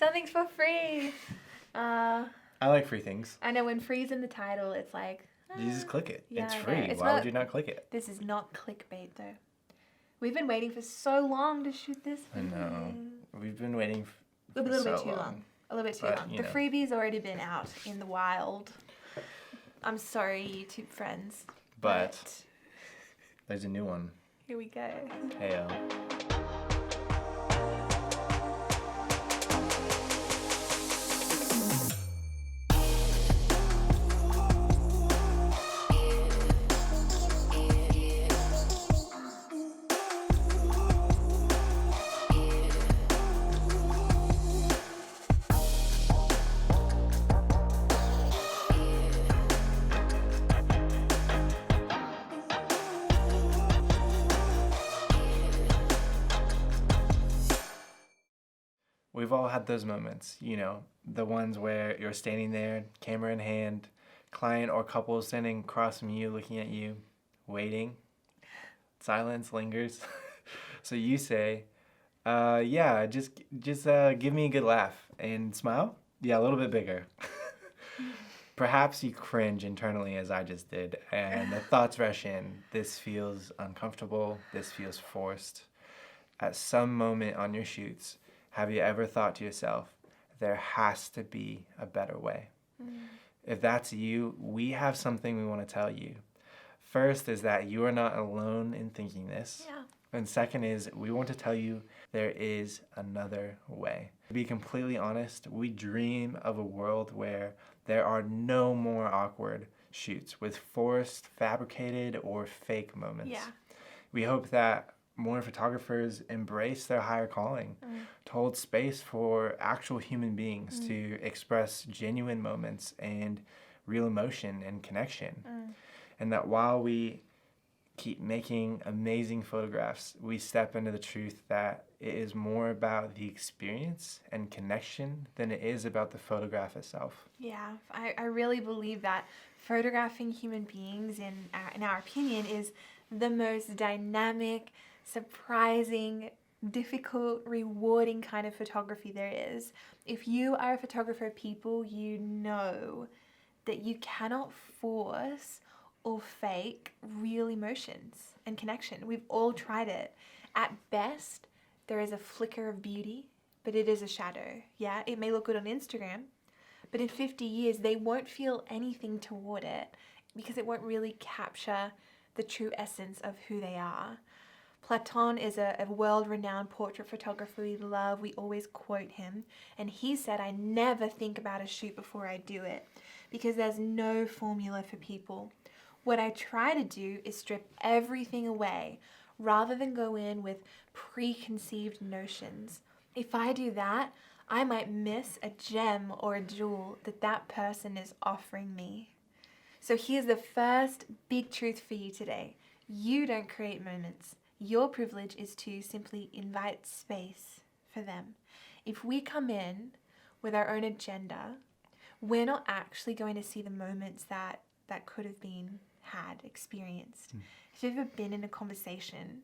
Something's for free. I like free things. I know when free's in the title, it's like... You just click it. Yeah, it's I know. free. It's Why not- would you not click it? This is not clickbait, though. We've been waiting for so long to shoot this I video. know. We've been waiting A for little so bit too long. A little bit too But, long. you The know. freebie's already been out in the wild. I'm sorry, YouTube friends. But there's a new one. Here we go. Heyo. We've all had those moments, you know, the ones where you're standing there, camera in hand, client or couple standing across from you, looking at you, waiting. Silence lingers. So you say, yeah, just give me a good laugh and smile. Yeah, a little bit bigger. Perhaps you cringe internally as I just did, and the thoughts rush in. This feels uncomfortable. This feels forced. At some moment on your shoots, have you ever thought to yourself, there has to be a better way? If that's you, we have something we want to tell you. First is that you are not alone in thinking this. Yeah. And second is we want to tell you there is another way. To be completely honest, we dream of a world where there are no more awkward shoots with forced, fabricated, or fake moments. Yeah. We hope that more photographers embrace their higher calling, to hold space for actual human beings to express genuine moments and real emotion and connection. And that while we keep making amazing photographs, we step into the truth that it is more about the experience and connection than it is about the photograph itself. Yeah, I really believe that photographing human beings, in our opinion, is the most dynamic, surprising, difficult, rewarding kind of photography there is. If you are a photographer of people, you know that you cannot force or fake real emotions and connection. We've all tried it. At best, there is a flicker of beauty, but it is a shadow. Yeah, it may look good on Instagram, but in 50 years, they won't feel anything toward it because it won't really capture the true essence of who they are. Platon is a world-renowned portrait photographer we love. We always quote him. And he said, I never think about a shoot before I do it because there's no formula for people. What I try to do is strip everything away rather than go in with preconceived notions. If I do that, I might miss a gem or a jewel that person is offering me. So here's the first big truth for you today. You don't create moments. Your privilege is to simply invite space for them. If we come in with our own agenda, we're not actually going to see the moments that could have been experienced. Have you ever been in a conversation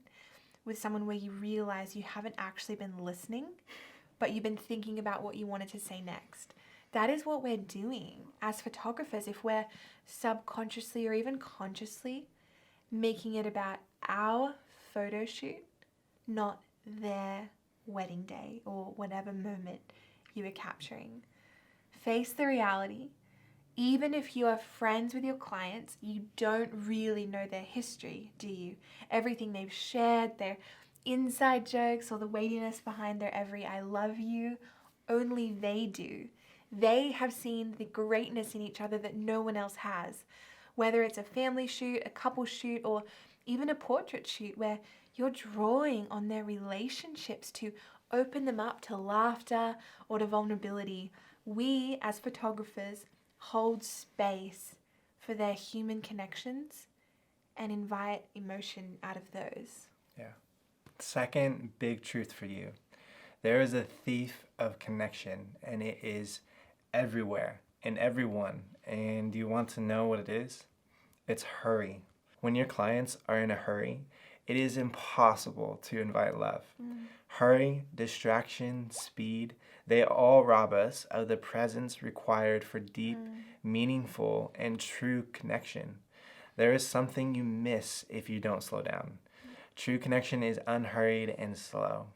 with someone where you realize you haven't actually been listening, but you've been thinking about what you wanted to say next? That is what we're doing as photographers if we're subconsciously or even consciously making it about our photo shoot, not their wedding day or whatever moment you were capturing. Face the reality. Even if you are friends with your clients, you don't really know their history, do you? Everything they've shared, their inside jokes or the weightiness behind their every I love you, only they do. They have seen the greatness in each other that no one else has. Whether it's a family shoot, a couple shoot, or even a portrait shoot where you're drawing on their relationships to open them up to laughter or to vulnerability. We, as photographers, hold space for their human connections and invite emotion out of those. Yeah. Second big truth for you. There is a thief of connection, and it is everywhere in everyone. And you want to know what it is? It's hurry. When your clients are in a hurry, It is impossible to invite love. Hurry, distraction, speed, they all rob us of the presence required for deep, meaningful, and true connection. There is something you miss if you don't slow down. True connection is unhurried and slow.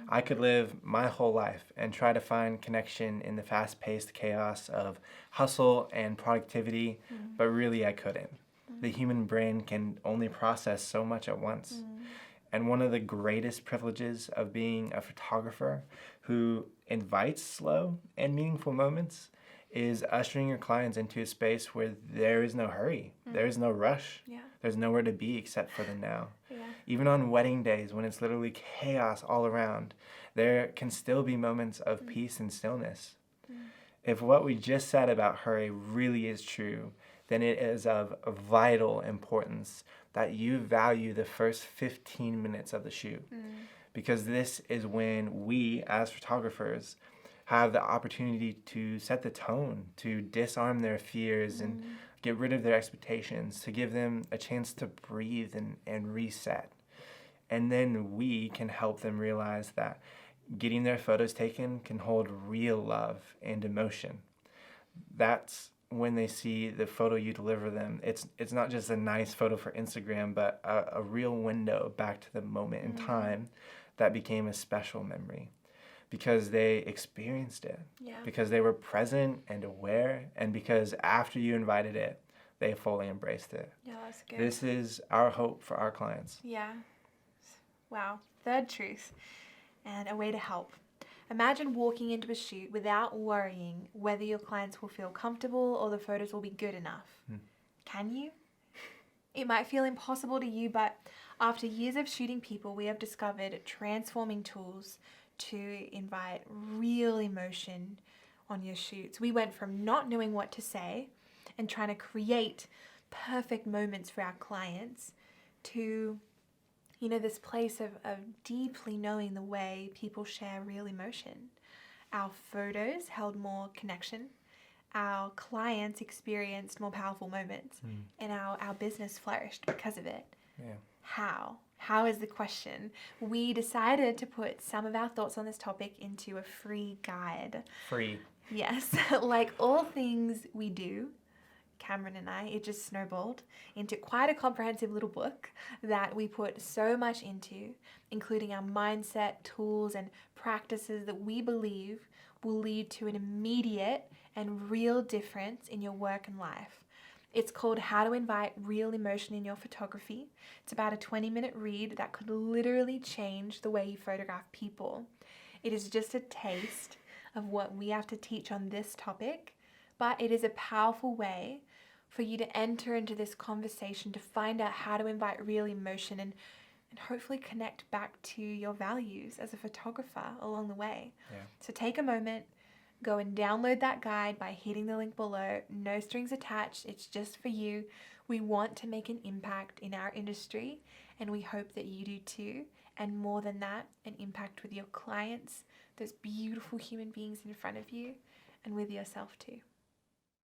I could live my whole life and try to find connection in the fast-paced chaos of hustle and productivity, but really I couldn't. The human brain can only process so much at once. And one of the greatest privileges of being a photographer who invites slow and meaningful moments is ushering your clients into a space where there is no hurry, there is no rush, there's nowhere to be except for the now. Even on wedding days when it's literally chaos all around, there can still be moments of peace and stillness. If what we just said about hurry really is true, then it is of vital importance that you value the first 15 minutes of the shoot. Because this is when we, as photographers, have the opportunity to set the tone, to disarm their fears and get rid of their expectations, to give them a chance to breathe and reset. And then we can help them realize that getting their photos taken can hold real love and emotion. That's when they see the photo you deliver them. It's not just a nice photo for Instagram, but a real window back to the moment in time that became a special memory. Because they experienced it, because they were present and aware, and because after you invited it, they fully embraced it. Yeah, that's good. This is our hope for our clients. Yeah. Wow. Third truth, and a way to help. Imagine walking into a shoot without worrying whether your clients will feel comfortable or the photos will be good enough. Can you? It might feel impossible to you, but after years of shooting people, we have discovered transforming tools to invite real emotion on your shoots. We went from not knowing what to say and trying to create perfect moments for our clients to, this place of deeply knowing the way people share real emotion. Our photos held more connection. Our clients experienced more powerful moments, and our business flourished because of it. How? How is the question? We decided to put some of our thoughts on this topic into a free guide. Free. Yes, like all things we do, Cameron and I, it just snowballed into quite a comprehensive little book that we put so much into, including our mindset, tools, and practices that we believe will lead to an immediate and real difference in your work and life. It's called How to Invite Real Emotion in Your Photography. It's about a 20-minute read that could literally change the way you photograph people. It is just a taste of what we have to teach on this topic, but it is a powerful way for you to enter into this conversation to find out how to invite real emotion and hopefully connect back to your values as a photographer along the way. So take a moment. Go and download that guide by hitting the link below. No strings attached. It's just for you. We want to make an impact in our industry, and we hope that you do too. And more than that, an impact with your clients, those beautiful human beings in front of you, and with yourself too.